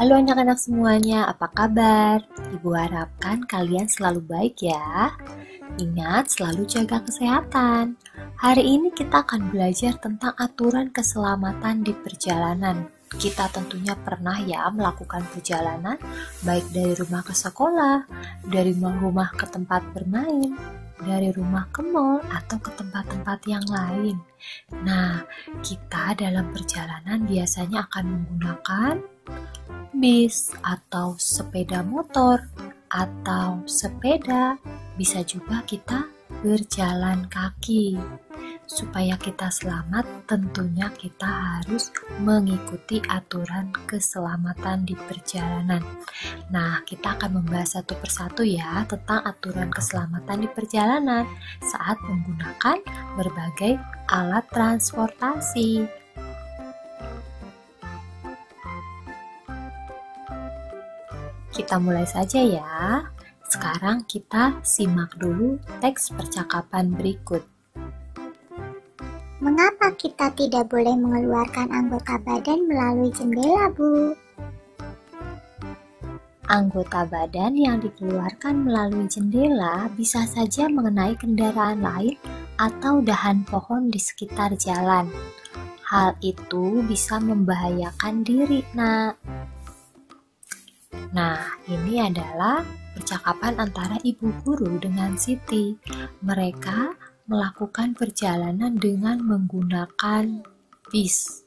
Halo anak-anak semuanya, apa kabar? Ibu harapkan kalian selalu baik ya. Ingat, selalu jaga kesehatan. Hari ini kita akan belajar tentang aturan keselamatan di perjalanan. Kita tentunya pernah ya melakukan perjalanan, baik dari rumah ke sekolah, dari rumah ke tempat bermain, dari rumah ke mall, atau ke tempat-tempat yang lain. Nah, kita dalam perjalanan biasanya akan menggunakan bis atau sepeda motor atau sepeda, bisa juga kita berjalan kaki. Supaya kita selamat, tentunya kita harus mengikuti aturan keselamatan di perjalanan. Nah, kita akan membahas satu persatu ya tentang aturan keselamatan di perjalanan saat menggunakan berbagai alat transportasi. Kita mulai saja ya. Sekarang kita simak dulu teks percakapan berikut. Mengapa kita tidak boleh mengeluarkan anggota badan melalui jendela, Bu? Anggota badan yang dikeluarkan melalui jendela bisa saja mengenai kendaraan lain atau dahan pohon di sekitar jalan. Hal itu bisa membahayakan diri, Nak. Nah, ini adalah percakapan antara ibu guru dengan Siti. Mereka melakukan perjalanan dengan menggunakan bis.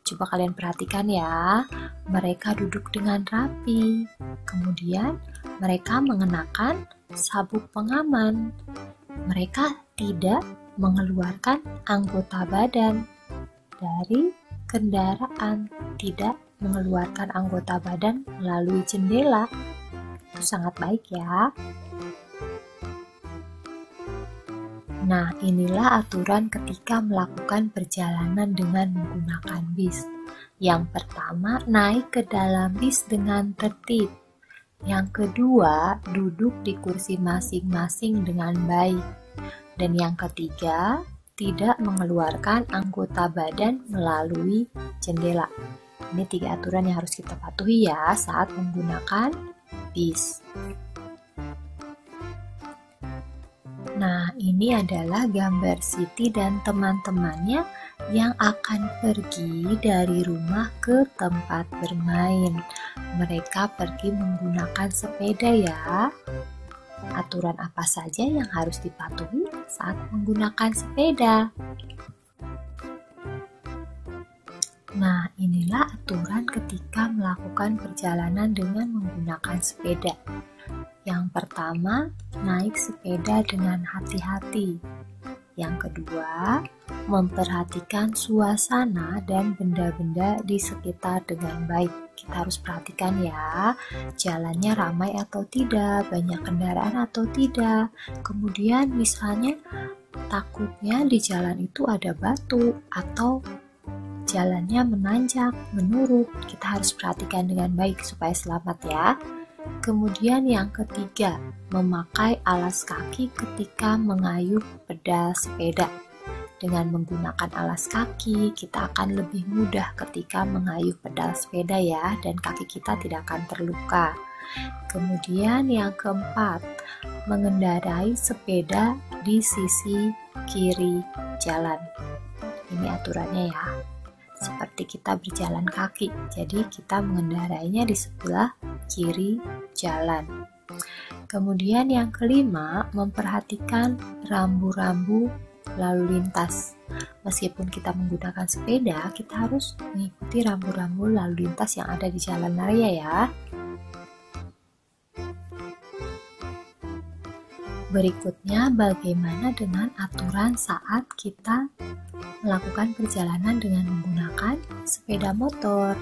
Coba kalian perhatikan ya, mereka duduk dengan rapi. Kemudian mereka mengenakan sabuk pengaman. Mereka tidak mengeluarkan anggota badan dari kendaraan, tidak mengeluarkan anggota badan melalui jendela. Itu sangat baik ya. Nah, inilah aturan ketika melakukan perjalanan dengan menggunakan bis. Yang pertama, naik ke dalam bis dengan tertib. Yang kedua, duduk di kursi masing-masing dengan baik. Dan yang ketiga, tidak mengeluarkan anggota badan melalui jendela. Ini 3 aturan yang harus kita patuhi ya saat menggunakan bis. Nah, ini adalah gambar Siti dan teman-temannya yang akan pergi dari rumah ke tempat bermain. Mereka pergi menggunakan sepeda ya. Aturan apa saja yang harus dipatuhi saat menggunakan sepeda? Nah, inilah aturan ketika melakukan perjalanan dengan menggunakan sepeda. Yang pertama, naik sepeda dengan hati-hati. Yang kedua, memperhatikan suasana dan benda-benda di sekitar dengan baik. Kita harus perhatikan ya, jalannya ramai atau tidak, banyak kendaraan atau tidak. Kemudian misalnya takutnya di jalan itu ada batu atau jalannya menanjak, menurun. Kita harus perhatikan dengan baik supaya selamat ya. Kemudian yang ketiga, memakai alas kaki ketika mengayuh pedal sepeda. Dengan menggunakan alas kaki, kita akan lebih mudah ketika mengayuh pedal sepeda ya, dan kaki kita tidak akan terluka. Kemudian yang keempat, mengendarai sepeda di sisi kiri jalan. Ini aturannya ya. Seperti kita berjalan kaki, jadi kita mengendarainya di sebelah kiri jalan. Kemudian yang kelima, memperhatikan rambu-rambu lalu lintas. Meskipun kita menggunakan sepeda, kita harus mengikuti rambu-rambu lalu lintas yang ada di jalan raya ya. Berikutnya, bagaimana dengan aturan saat kita melakukan perjalanan dengan menggunakan sepeda motor?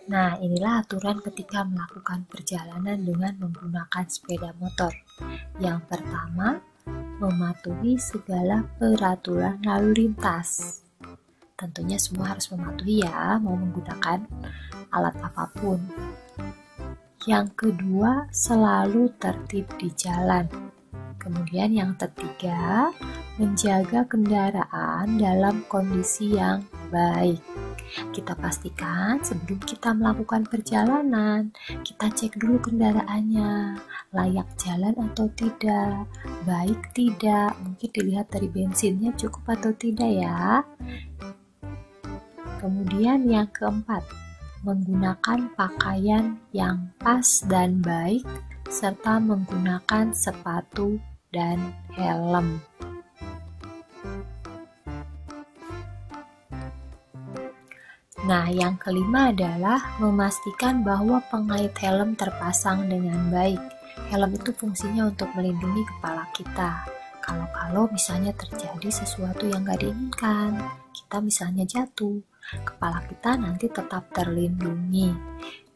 Nah, inilah aturan ketika melakukan perjalanan dengan menggunakan sepeda motor. Yang pertama, mematuhi segala peraturan lalu lintas. Tentunya semua harus mematuhi ya, mau menggunakan alat apapun. Yang kedua, selalu tertib di jalan. Kemudian yang ketiga, menjaga kendaraan dalam kondisi yang baik. Kita pastikan sebelum kita melakukan perjalanan, kita cek dulu kendaraannya, layak jalan atau tidak, baik tidak, mungkin dilihat dari bensinnya cukup atau tidak ya. Kemudian yang keempat, menggunakan pakaian yang pas dan baik, serta menggunakan sepatu dan helm. Nah, yang kelima adalah memastikan bahwa pengait helm terpasang dengan baik. Helm itu fungsinya untuk melindungi kepala kita. Kalau misalnya terjadi sesuatu yang gak diinginkan, kita misalnya jatuh, kepala kita nanti tetap terlindungi.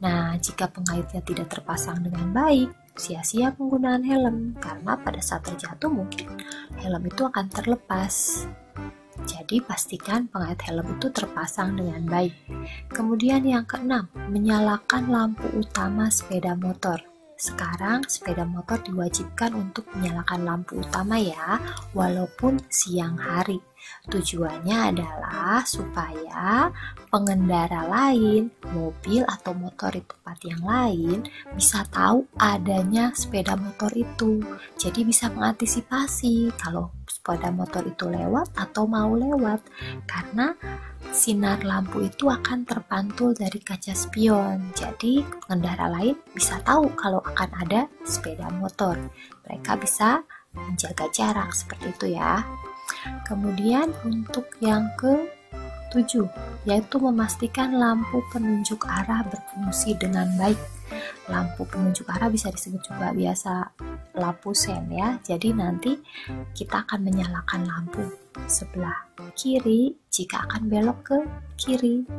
Nah, jika pengaitnya tidak terpasang dengan baik, sia-sia penggunaan helm, karena pada saat terjatuh mungkin helm itu akan terlepas. Jadi pastikan pengait helm itu terpasang dengan baik. Kemudian yang keenam, menyalakan lampu utama sepeda motor. Sekarang sepeda motor diwajibkan untuk menyalakan lampu utama ya, walaupun siang hari. Tujuannya adalah supaya pengendara lain, mobil atau motor di tempat yang lain bisa tahu adanya sepeda motor itu. Jadi bisa mengantisipasi kalau sepeda motor itu lewat atau mau lewat, karena sinar lampu itu akan terpantul dari kaca spion. Jadi pengendara lain bisa tahu kalau akan ada sepeda motor. Mereka bisa menjaga jarak seperti itu ya. Kemudian untuk yang ke-7, yaitu memastikan lampu penunjuk arah berfungsi dengan baik. Lampu penunjuk arah bisa disebut juga biasa lampu sen ya. Jadi nanti kita akan menyalakan lampu sebelah kiri jika akan belok ke kiri,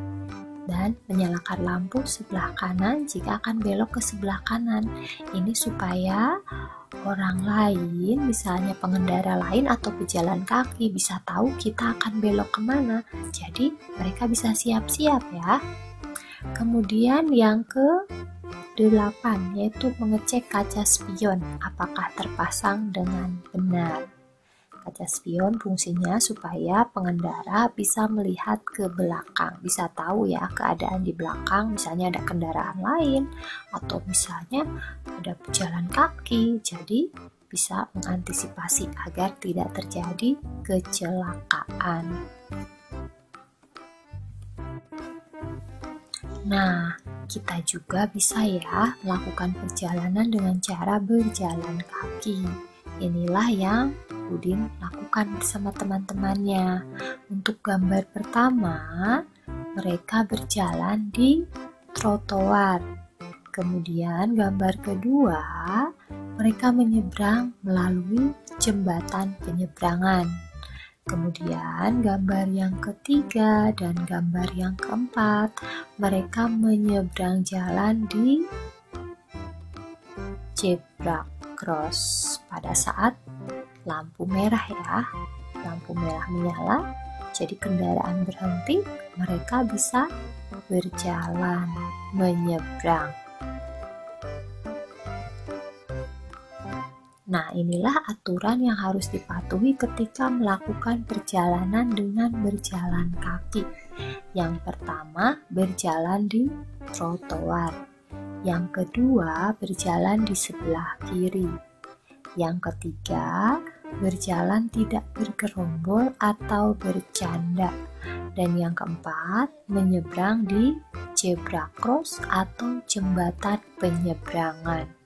dan menyalakan lampu sebelah kanan jika akan belok ke sebelah kanan. Ini supaya orang lain, misalnya pengendara lain atau pejalan kaki, bisa tahu kita akan belok kemana. Jadi mereka bisa siap-siap ya. Kemudian yang ke-8, yaitu mengecek kaca spion apakah terpasang dengan benar. Kaca spion fungsinya supaya pengendara bisa melihat ke belakang, bisa tahu ya keadaan di belakang, misalnya ada kendaraan lain atau misalnya ada pejalan kaki. Jadi bisa mengantisipasi agar tidak terjadi kecelakaan. Nah, kita juga bisa ya melakukan perjalanan dengan cara berjalan kaki. Inilah yang Udin lakukan bersama teman-temannya. Untuk gambar pertama, mereka berjalan di trotoar. Kemudian gambar kedua, mereka menyeberang melalui jembatan penyeberangan. Kemudian gambar yang ketiga dan gambar yang keempat, mereka menyeberang jalan di zebra cross pada saat lampu merah ya. Lampu merah menyala, jadi kendaraan berhenti, mereka bisa berjalan menyeberang. Nah, inilah aturan yang harus dipatuhi ketika melakukan perjalanan dengan berjalan kaki. Yang pertama, berjalan di trotoar. Yang kedua, berjalan di sebelah kiri. Yang ketiga, berjalan tidak bergerombol atau bercanda. Dan yang keempat, menyeberang di zebra cross atau jembatan penyeberangan.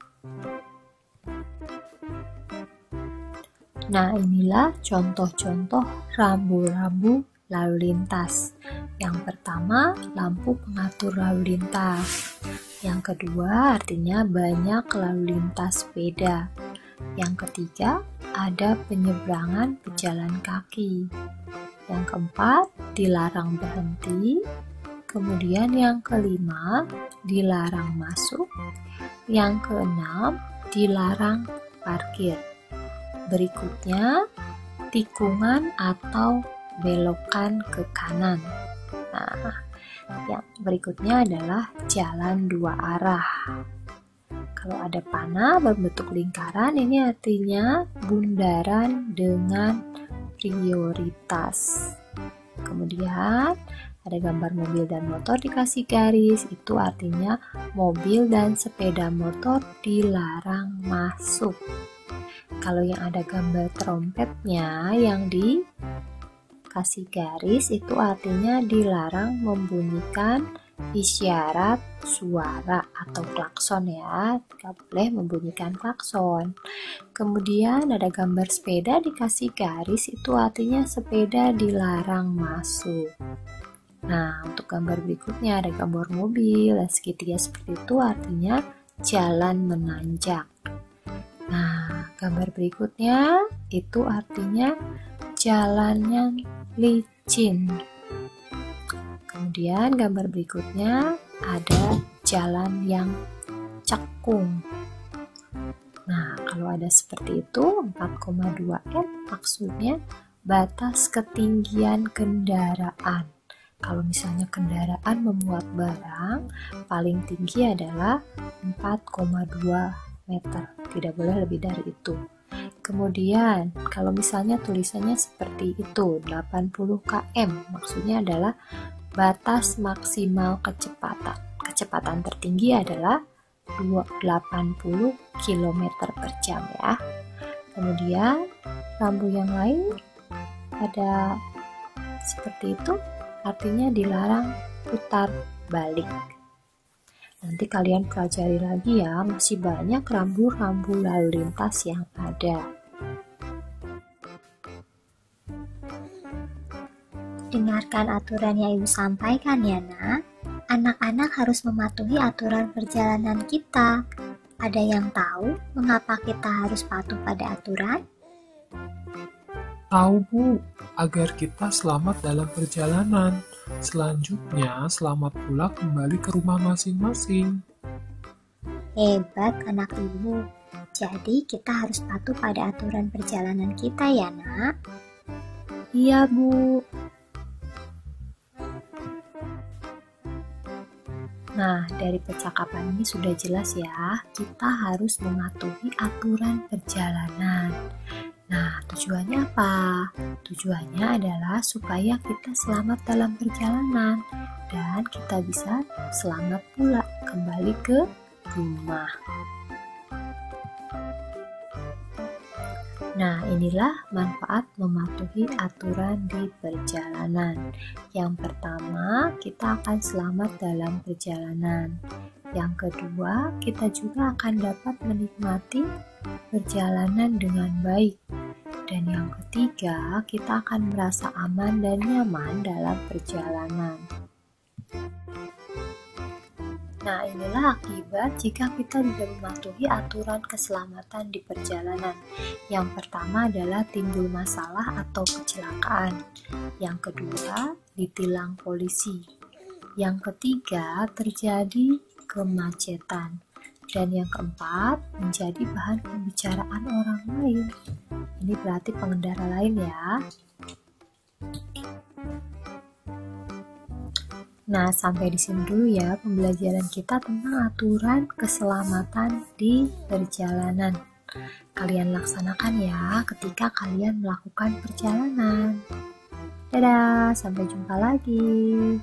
Nah, inilah contoh-contoh rambu-rambu lalu lintas. Yang pertama, lampu pengatur lalu lintas. Yang kedua, artinya banyak lalu lintas sepeda. Yang ketiga, ada penyeberangan pejalan kaki. Yang keempat, dilarang berhenti. Kemudian yang kelima, dilarang masuk. Yang keenam, dilarang parkir. Berikutnya, tikungan atau belokan ke kanan. Nah, yang berikutnya adalah jalan dua arah. Kalau ada panah berbentuk lingkaran, ini artinya bundaran dengan prioritas. Kemudian ada gambar mobil dan motor dikasih garis, itu artinya mobil dan sepeda motor dilarang masuk. Kalau yang ada gambar trompetnya yang dikasih garis, itu artinya dilarang membunyikan isyarat suara atau klakson ya, tidak boleh membunyikan klakson. Kemudian ada gambar sepeda dikasih garis, itu artinya sepeda dilarang masuk. Nah, untuk gambar berikutnya ada gambar mobil dan segitiga seperti itu artinya jalan menanjak. Nah, gambar berikutnya itu artinya jalannya licin. Kemudian gambar berikutnya ada jalan yang cekung. Nah, kalau ada seperti itu 4,2 m maksudnya batas ketinggian kendaraan. Kalau misalnya kendaraan memuat barang, paling tinggi adalah 4,2 meter. Tidak boleh lebih dari itu. Kemudian, kalau misalnya tulisannya seperti itu, 80 km, maksudnya adalah batas maksimal kecepatan. Kecepatan tertinggi adalah 80 km per jam ya. Kemudian, rambu yang lain ada seperti itu, artinya dilarang putar balik. Nanti kalian pelajari lagi ya, masih banyak rambu-rambu lalu lintas yang ada. Dengarkan aturan yang Ibu sampaikan ya nak. Anak-anak harus mematuhi aturan perjalanan kita. Ada yang tahu mengapa kita harus patuh pada aturan? Tahu Bu, agar kita selamat dalam perjalanan. Selanjutnya, selamat pula kembali ke rumah masing-masing. Hebat anak Ibu. Jadi kita harus patuh pada aturan perjalanan kita ya nak. Iya Bu. Nah, dari percakapan ini sudah jelas ya, kita harus mematuhi aturan perjalanan. Nah, tujuannya apa? Tujuannya adalah supaya kita selamat dalam perjalanan dan kita bisa selamat pula kembali ke rumah. Nah, inilah manfaat mematuhi aturan di perjalanan. Yang pertama, kita akan selamat dalam perjalanan. Yang kedua, kita juga akan dapat menikmati perjalanan dengan baik. Dan yang ketiga, kita akan merasa aman dan nyaman dalam perjalanan. Nah, inilah akibat jika kita tidak mematuhi aturan keselamatan di perjalanan. Yang pertama adalah timbul masalah atau kecelakaan. Yang kedua, ditilang polisi. Yang ketiga, terjadi kemacetan. Dan yang keempat, menjadi bahan pembicaraan orang lain. Ini berarti pengendara lain ya. Nah, sampai di sini dulu ya pembelajaran kita tentang aturan keselamatan di perjalanan. Kalian laksanakan ya ketika kalian melakukan perjalanan. Dadah, sampai jumpa lagi.